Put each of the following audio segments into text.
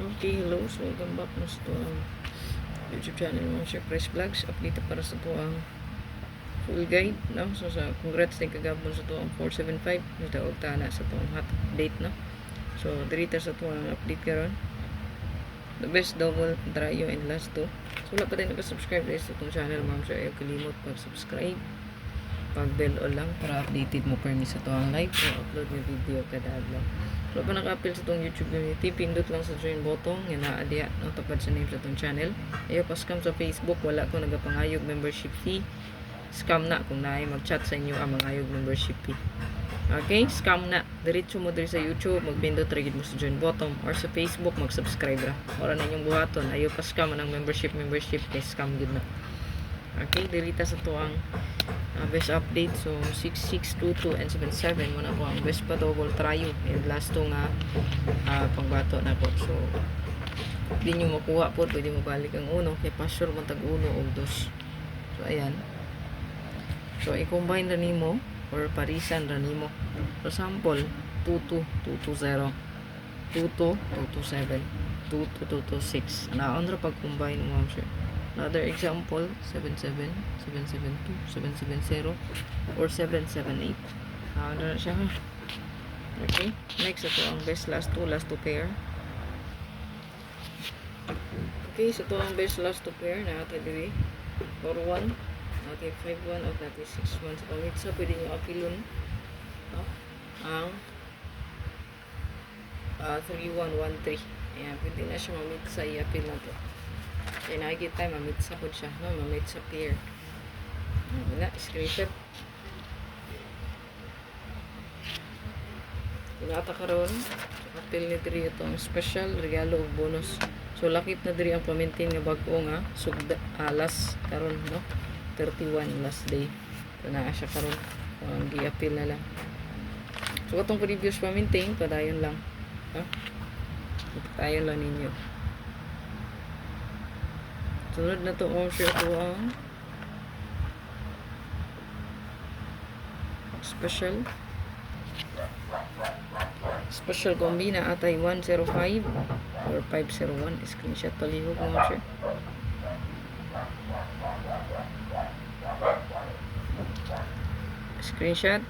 Okay, hello. So, welcome back mo sa ito ang YouTube channel mo, Sir Fresh Vlogs. Update para sa ito ang full guide, no? So, congrats din kagabon sa ito ang 475. Nataog na sa ito ang hot update, no? So, dirita sa ito ang update karon. The best double dryo and last two. So, wala pa din nag-subscribe sa itong channel, ma'am. So, ayaw kalimot pag-subscribe. Pag-bell all lang para updated mo permi sa ito ang live o upload ng video kada adlaw. Wala pa naka-appeal sa itong YouTube community, pindot lang sa join button, yan naadiya, no, tapad sa name sa itong channel. Ayaw pa scam sa Facebook, wala ko nagapangayog membership fee. Scam na kung naay mag-chat sa inyo ang mangayog membership fee. Okay, scam na. Diretso mo diri sa YouTube, magpindot rigid mo sa join button, or sa Facebook, mag-subscribe ra. Para na inyong buhaton, ayaw pa scam ng membership, kay scam gud na. Okay, dirita sa to ang best update. So 6622 and 77 muna ko ang best pa double tryo and last to nga pangbato na ko. So hindi nyo makuha po, pwede mo balik ang uno kaya pa sure man tag uno o dos. So ayan, so i-combine ra nimo or parisan ra nimo. For example 22220 22227 22226 anaon ra pag combine mo ang sure. Another example, 77, 772, 770, or 778. Ano na siya ha? Okay. Next, ito ang best last two pair. Okay, so ito ang best last two pair na ata diri. 4-1, natin 5-1, o natin 6-1. Sa pamitsa, pwede nyo apilon. No? Ang 3-1-1-3. Ayan, pwede na siya mamitsa, i-apil na to. Kaya nakikita tayo, mamitsa po siya, no? Mamitsa pair. Wala, screenshot. Pinata ka ron. Apil ni diri itong special, regalo o bonus. So, lakip na diri ang pamintin nga bago nga. Sugda, last karon, no? 31, last day. So, naa siya karon. Ang gi-apil na lang. So, itong previous pamintin, padayon lang. Ha? Padayon lang ninyo. Sunod na to share ko ang special combi na atay 105 or 501. Screenshot palihog mo share. Screenshot.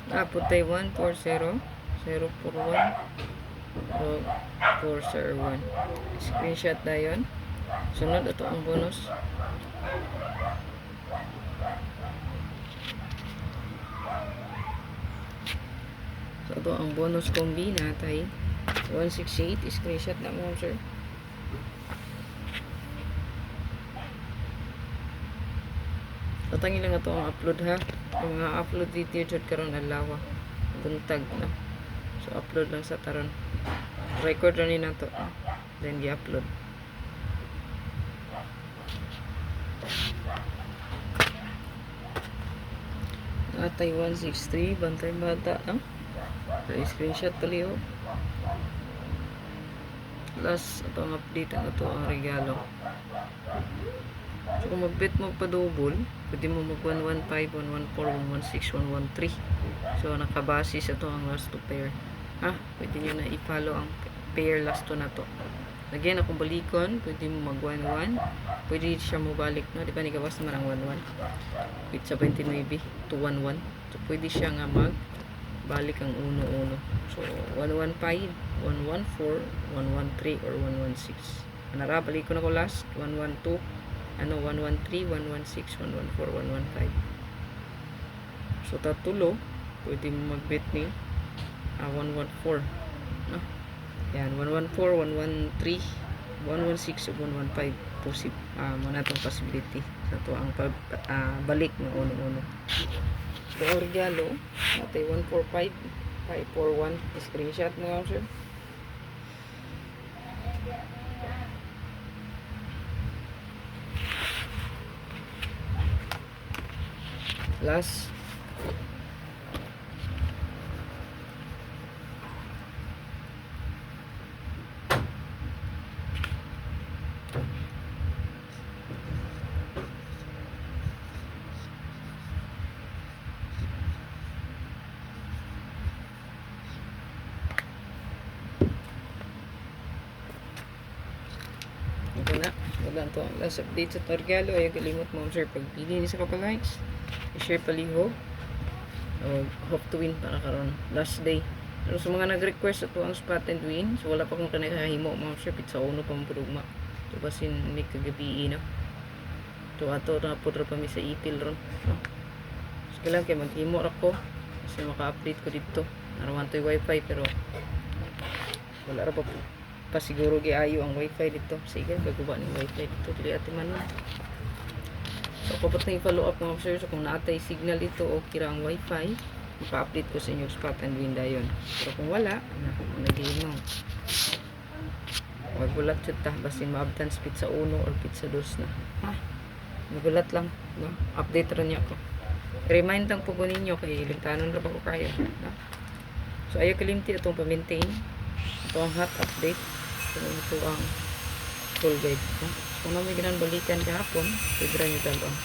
Naputay 140 041 401. Screenshot na yun. Sunod ito ang bonus. So ito ang bonus combi natay 168. Screenshot na mo sir. Tatangin lang ito ang upload ha. Ang mga upload dito jud karon adlaw. Buntag na. So upload lang sa taron. Record rin na to. Then i-upload. Atay 163. Bantay bata. So, screenshot tuloy oh. Last ito ang update. Ito ang regalo. So kung mag-bet mo pa double, pwede mo mag 115, 114, 116, 113. So nakabase sa ito ang last two pair. Pwede nyo na i-follow ang pair last to na to. Again, akong balikon, pwede mo mag 1-1. Pwede siya mo balik, no? Di ba ni gawas naman ang 1-1? With 17 maybe, 2-1-1. So, pwede siya nga mag balik ang 1-1. So, 1-1-5, 1-1-4, 1-1-3, or 1-1-6. Anara, balikon ako last, 1-1-2, 1-1-3, 1-1-6, 1-1-4, 1-1-5. So, tatulo, pwede mo mag-bet ni 114 no? Yan, 114, 113, 116, 115 possible muna itong possibility sa ito ang balik ng uno-uno. So ang regalo natin 145 541. Screenshot mo nga sir. Last ang to ang last update sa Torgalo. Ay kalimot mo sir pagpili ni sa kapalites. I-share paliho. O hope to win para karon last day. Pero sa mga nag-request sa to ang spot and win, so wala pa kong kanahimo mga sir pizza uno pa mo pudugma. To basin ni kagabi na. To ato na pudra pa mi sa ipil ron. No? So kailan kay maghimo ra ko kasi maka-update ko dito. Narawan to yung wifi pero wala ra pa siguro giayo ang wifi dito. Sige, gagawa ng wifi dito. Dili ati man. So, kapag na i-follow up mga officer, so kung naatay signal dito o kira ang wifi, maka-update ko sa inyong spot and win dayon. Pero kung wala, nag-iinong. Magulat yun ta, basin maabtan sa pizza 1 or pizza 2 na. Ha? Magulat lang. No? Update rin niya ako. Remind lang po ko ninyo, kay iligtanon na ba ko kayo. No? So, ayaw kalimti itong pa-maintain. Ito ang hot update. Ito ang full guide. No? Kung na may ginang balikan kahapon, pwede rin nyo dalawang.